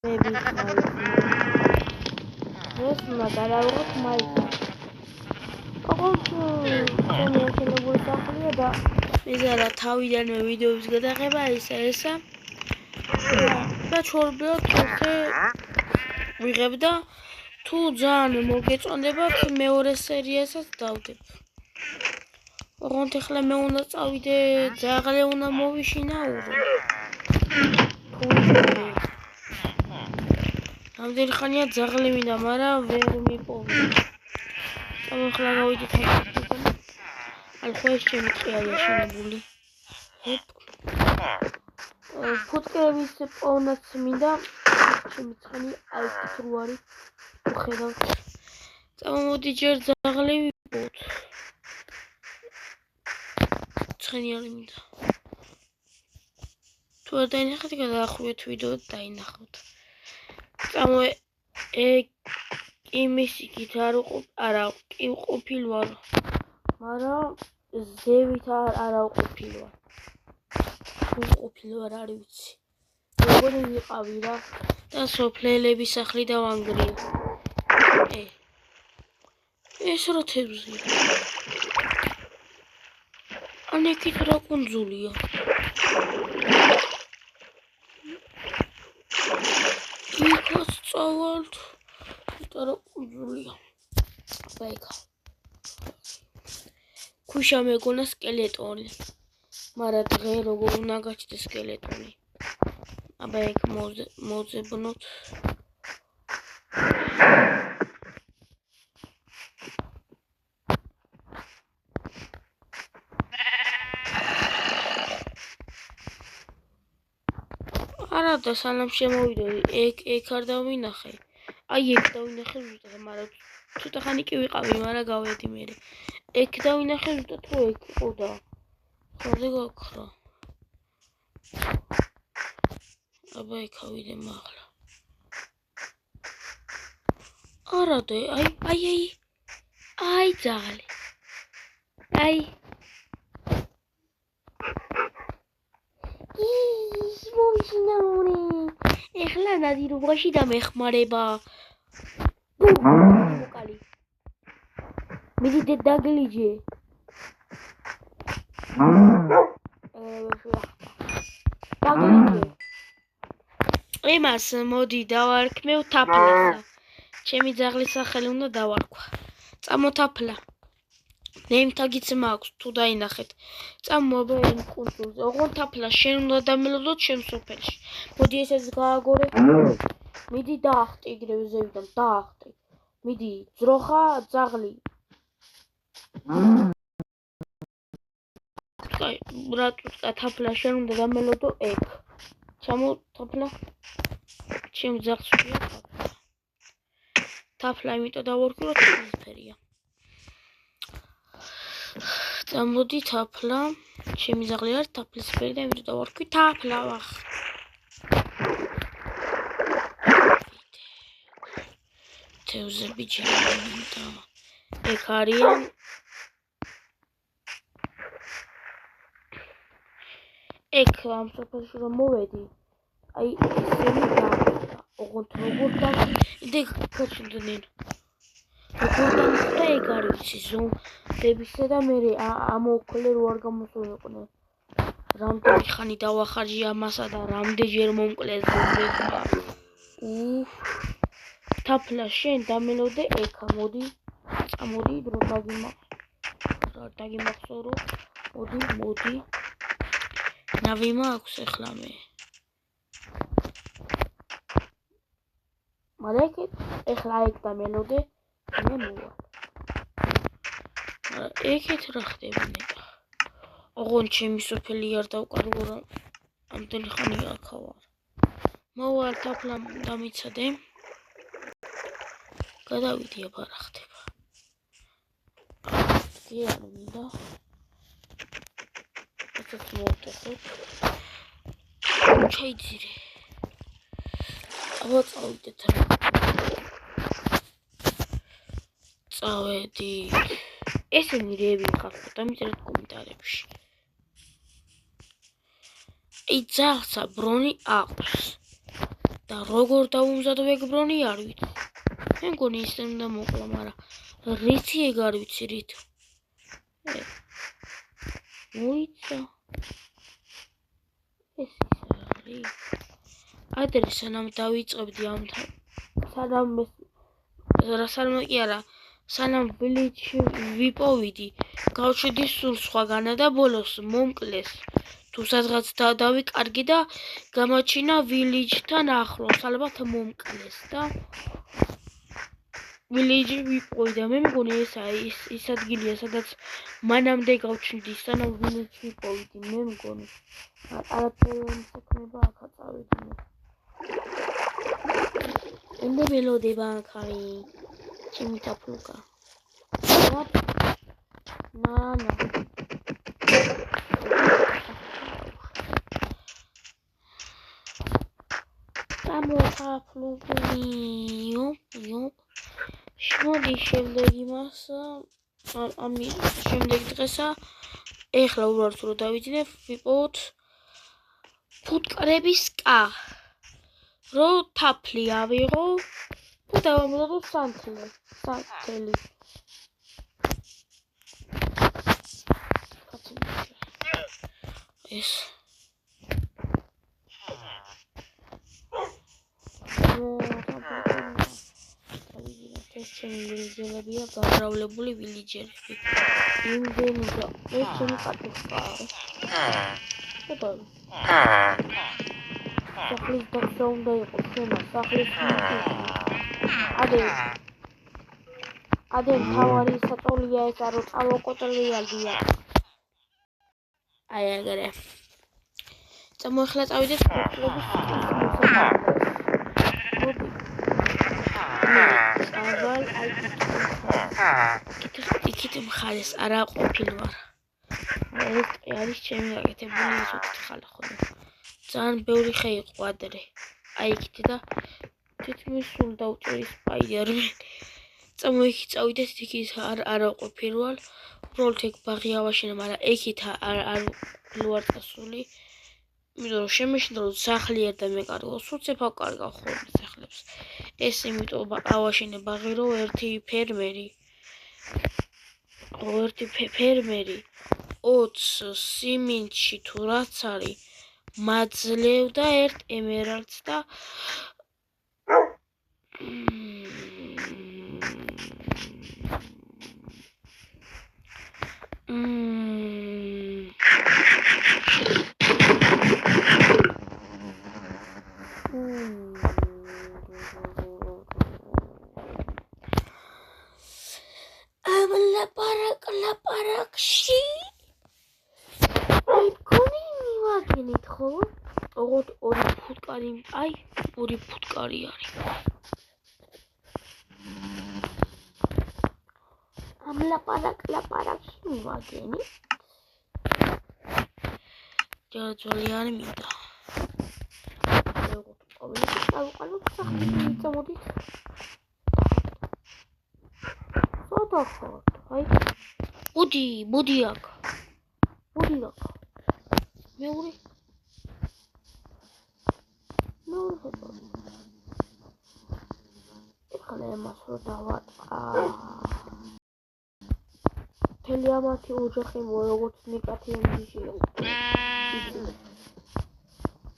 Maybe this mother I wrote my მიზარა თავიდანვე ვიდეოების გადაღება ესა და ჩორბილად თორე ვიღებ და თუ ძალიან მოგეწონდებათ მეორე სერიასაც დავდებ. ოღონდ ახლა მე უნდა წავიდე ძაღლე უნდა მოვიშინაურო. რამდენი ხანია ძაღლი მინდა, მაგრამ ვერ მიპოვე. ახლა გავიდეთ ახლა. ხო ეს ჩემი წიაღია შენებული. ფუტკრების პოვნაც მინდა ჩემი ცხენი აი თუ არის უხედავთ. წამოდი ჯერ ძაღლი ვიპოვოთ. ცხენი არის მინდა. თუ არ დაინახეთ გადაახვიეთ ვიდეო და დაინახოთ. წამო იმისი გიტარო არა კი ყოფილვარ. მაგრამ ზევით არა ყოფილვარ. უყოფილვარ არ ვიცი. როგორი ვიყავი რა და სოფლელების სახლი დავანგრიე. ეს რა თევზია? ანეკით რა კუნძულია? იქაც წავალთ. რა კუნძულია? ბაიკა. ქუშა მეგონა სკელეტონი. მაგრამ დღე როგორ უნდა გაჩნდეს სკელეტონი. აბა ეგ მოძებნოთ. არა და სანამ შემოვიდე ეგ არ დავინახე. აი ეგ დავინახე ზუსტად, მაგრამ ცოტა ხანი კი ვიყავი, მაგრამ გავედი მე. ეგ დავინახე ზუსტად რომ ეგ იყო და ხოზე გაქრა. აბა ეგ ავიდე მაღლა. არა და აი ძაღლი. აი ეხლა ნადირობაში დამეხმარება. მოკალი. მიდი დაგლიჯე. დაგლიჯე. იმას მოდი დავარქმევ თაფლასა. ჩემი ძაღლის სახელი უნდა დავარქვა. წამოთაფლა. ნემთაგიც მაქვს თუ დაინახეთ. წამოვა იმ კუნძულზე. ოღონდ თაფლა შენ უნდა დამელოდოთ შენ სოფელში. მოდი ესეც გააგორე. მიდი დაახტი იგრევე ზევიდან დაახტი. მიდი ძროხა ძაღლი. რატო თაფლა შენ უნდა დამელოდო ეგ. ჩამო თაფლა. ჩემ ძაღლს ვია თაფლა. თაფლა იმიტომ დავარქვი რომ თაფლისფერია. წამოდი თაფლა. ჩემი ძაღლი არის თაფლისფერი და იმიტომ დავარქვი თაფლა ვახ. თევზები ჯერა. ეგ არიან ეგ ამ სოფელში რომ მოვედი. აი ესენი და ოღონდ როგორ და იდე გაჩნდნენ. როგორ და ეგ არის ზომბებისა და მე ამოუქოლე რო არ გამოსულიყვნენ. რამდენი ხანი დავახარჯი ამასა და რამდენჯერ მომკლეს ზომბებმა. თაფლა შენ დამელოდე ეკა მოდი. წამოდი დრო დაგიმახსოვრო. მოდი. ნავი მაქვს ახლა მე. მაგრამ ახლა ეგ დამელოდე მე მოვა. ეგეთ რა ხდებინება. ოღონდ ჩემი სოფელი არ დავკარგო რა. ამდენი ხანი აქ ვარ. მოვალ თაფლა დამიცადე. გადავიდი აბა რა ხდება. კი არ მინდა. ესეც მოვტეხოთ. ჩაიძირე. აბა წავიდეთ რა. წავედი. ესენი რეები ხართ და მიწერეთ კომენტარებში. აი ძაღლსა ბრონი აქვს. და როგორ დავუმზადოებბრონი არ ვიცი. მე მგონი ისე უნდა მოკლა, მაგრამ რითი ეგ არ ვიცი რით. მოიცა. ეს ის არის. ადრე სანამ დავიწყებდი ამთან. სანამ ბლიჩი ვიპოვიდი, გავშვიდი სულ სხვაგანა და ბოლოს მომკლეს. თუ სადღაც დავიკარგი და გამოჩინა ვილიჯთან ახლოს, ალბათ მომკლეს და ვილიჯი ვიპოვი და მე მგონი ის ადგილია, სადაც მანამდე გავჩნდი, სანამ ვილიჯი ვიპოვიდი, მე მგონი. არაფერი საქმეა აქა წავიდი. Unde melodie bankari? Ჩემი თაფლუკა. Nana. თაფლუკიო. შოდი შემდეგ იმას ამის შემდეგ დღესა ეხლა უბრალოდ რომ დავიძინებ ვიპოვოთ ფუტკრების კა. რო თაფლი ავიღო და დავამზადო სანთელი. ეს ჩემი ვილიჯერებია გამრავლებული ვილიჯერები. იმდენი და ეს ჩემი კატოხაა. სახლის დაცვა უნდა იყოს შემა, სახლის ადე მთავარი საწოლია ეს არო წავაკოტრიალია. აი ეგრე. წამოხლა წავიდეთ ფუტკრების იქით მხარეს არა ყოფილი ვარ. ეს არის ჩემი გაკეთებული ეს უთხარ ხოლმე. ძალიან ბევრი ხე იყო ადრე. აი იქით და თითქმის სულ დავჭერი სპაიდერმენი. წავიდეთ იქით არა ყოფილი ვარ. უბრალოდ ეგ ბაღი ავაშენე, მაგრამ იქით არ ვარ წასული. იმიტომ რომ შემეშინდა რომ სახლი ერთ და მეკარგო, სულცებ ავკარგავ ხოლმე სახლებს. ეს იმიტომ ავაშენე ბაღი რომ ერთი ფერმერი 20 სიმინჩი თუ რაც არის მაძლევდა ერთ ემერალდს და ლაპარაკში მგონი მივაგენით ხო? ოღონდ ორი ფუტკარი არის. ამ ლაპარაკში მივაგენით. ძალიან მინდა. როგორც ყოველთვის წავყალოთ სახლში წამოდით. სოდახოთ, აი. ბუდი აქ. მეორე ხოთო. ეხლა εμას რო დავატყა. მთელი ამათი ოჯახი როგორც ნიკათიანი ჟიო.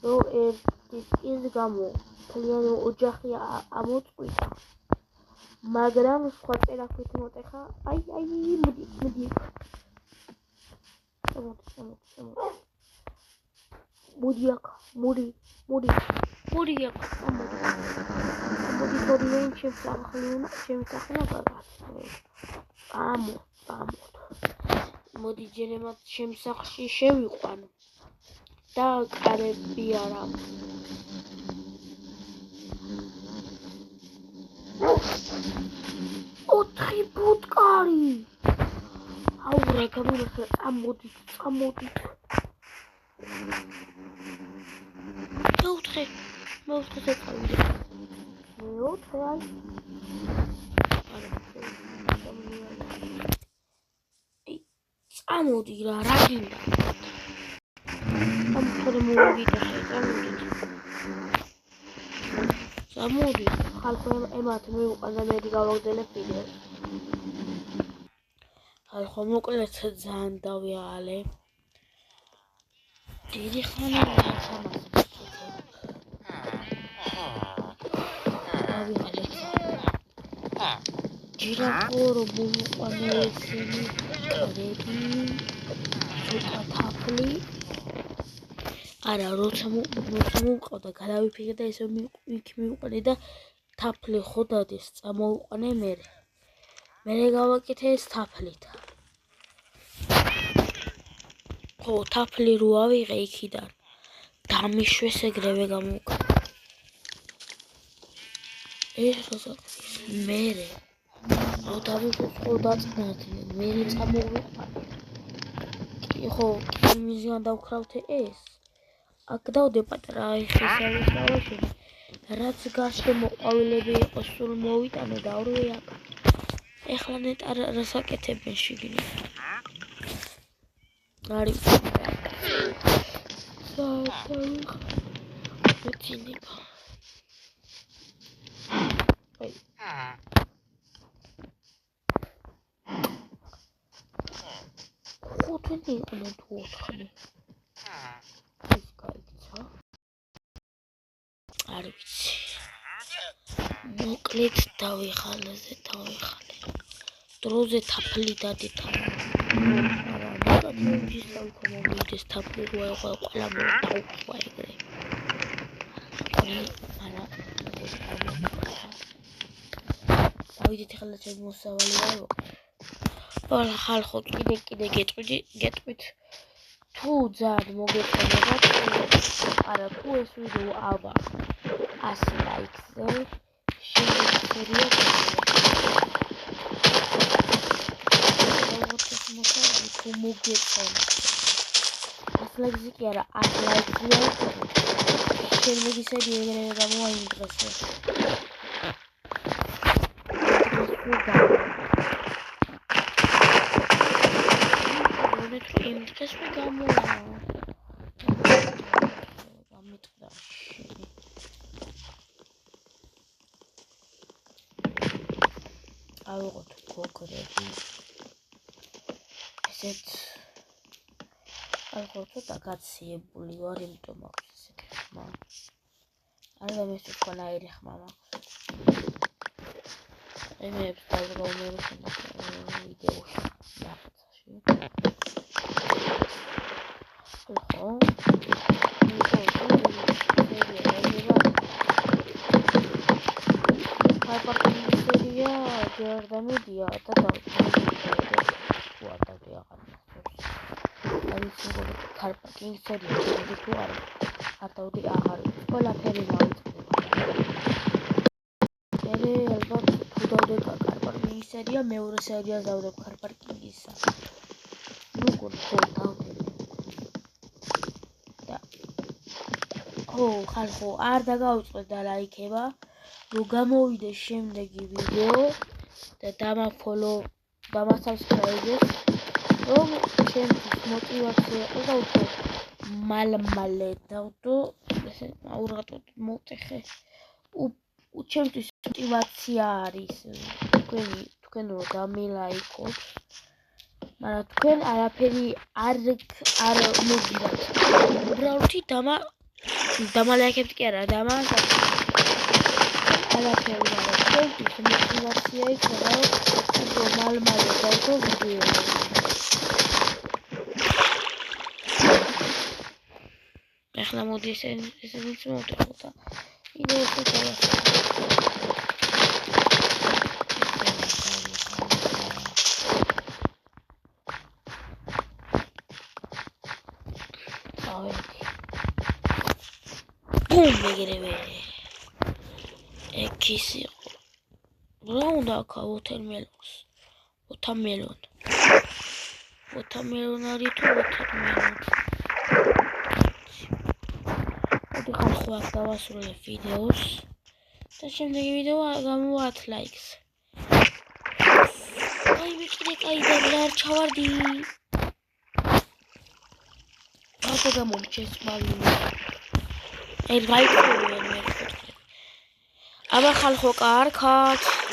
რო ის გამო მთლიანი ოჯახი ამოწყვიტა. მაგრამ სხვა წერაქვით მოტეხა. აი მოდი. მოდი აქ. მოდი აქ. მოდი შემსახლა გაგაცნო. ამო. მოდი ჯერემად შემსახში შევიყვანო. და კარები არა. ოთხი ფუტკარი. აურა გამიხე წამოდით. მეოთხე წავიდე. მეოთხე აი. წამოდი რა გინდა. ამ ფორმულით წამოდით. წამოდი ხალხო ემათ მივუყანა მე გავაგზავნე ვიდეოს. ხალხო მოკლედ ძალიან დავიაღალე. დიდი ხანი ამას დავიაღალე. ჯირაფორო მოვუყანა ესენი კრები ცოტა თაფლი. არა, როცა მოვყავდა გადავიფიქრე და ესე იქ მივუყანე და თაფლი ხო დადეს, წამოვუყანე მე. მე გავაკეთე ეს თაფლით. ხო, თაფლი რო ავიღე იქიდან. დამიშვეს ეგრევე გამოვუკანა. ეს როზაკის მე. რო დავიშვეს ხო დაწნადნენ, მე წამოვუყანე. ხო, იმისგან დავქრავთე ეს. აქ დავდე პატარა ხესავის დავაშენე. რაც გარშემო ყვავილები იყო სულ მოვიტანე და ორივე აქ. ეხლა ნეტარ რას აკეთებენ შიგნით. არის მეცინება. ხუთი იყო თუ ოთხი. ის გაიქცა. არ ვიცი. მოკლედ დავიხალე. დროზე თაფლი დადეთა. არა, მოგისავ კომოდის თაფლი რო იყო ყველა მოვდაუხვა ეგრე. არა. დავიდეთ ახლა ჩემი მოსავალი ვარო. არა, ხალხო კიდე გეტყვით. თუ ძალიან მოგეწონებათ, არა თუ ეს ვიდეო აბა 100 ლაიქზე შემდეგი სერია თუ მოგეწონებათ 100 ლაიქზე კი არა 100 ლაიქზია შემდეგი სერია ეგრევე გამოაინტერესებს. Just we go more. I will cook it. Is it? I'll go to the cat see a bully or him to mock. Mom, I love Mr. Conai, Mama. I may have started on video. Media atau kuat dia akan habis itu car parking seri di keluar atau di akhir sekolah ferry laut ferry albat sudah dekat car parking seri meure seri jauh car parking isa bukan tahu tak oh kalau ada gaut pada like eba lu gamovide შემდეგი ვიდეო და დამაფოლო დამასაბსკრაიბეს რომ ჩემთვის мотивация იყო და უფრო მალე დავდო ესე აურღატოდ მოვტეხე ჩემთვის мотивация არის თქვენ რო დამილაიქოთ მაგრამ თქვენ არაფერი არ მოგირავთ უბრალოდ დამალაიქებთ კი არა არაფერი არა ჩემთვის мотивация იქნება რომ მალე დავდო ვიდეო ახლა მოდი ესენიც მოვტეხო და ვიდეოს დავასრულო მეგრევე ეკისი რა უნდა აქა ვოთერმელონს ვოთერმელონ არის თუ ვოთერმელონ მოდი ხალხო აქ დავასრულე ვიდეოს და შემდეგი ვიდეო გამოვა 10 ლაიქს აი ვიყიდე კაი და არ ჩავარდი რა გამომჩეს მალინო აი ლაიქს აბა ხალხო კარგად.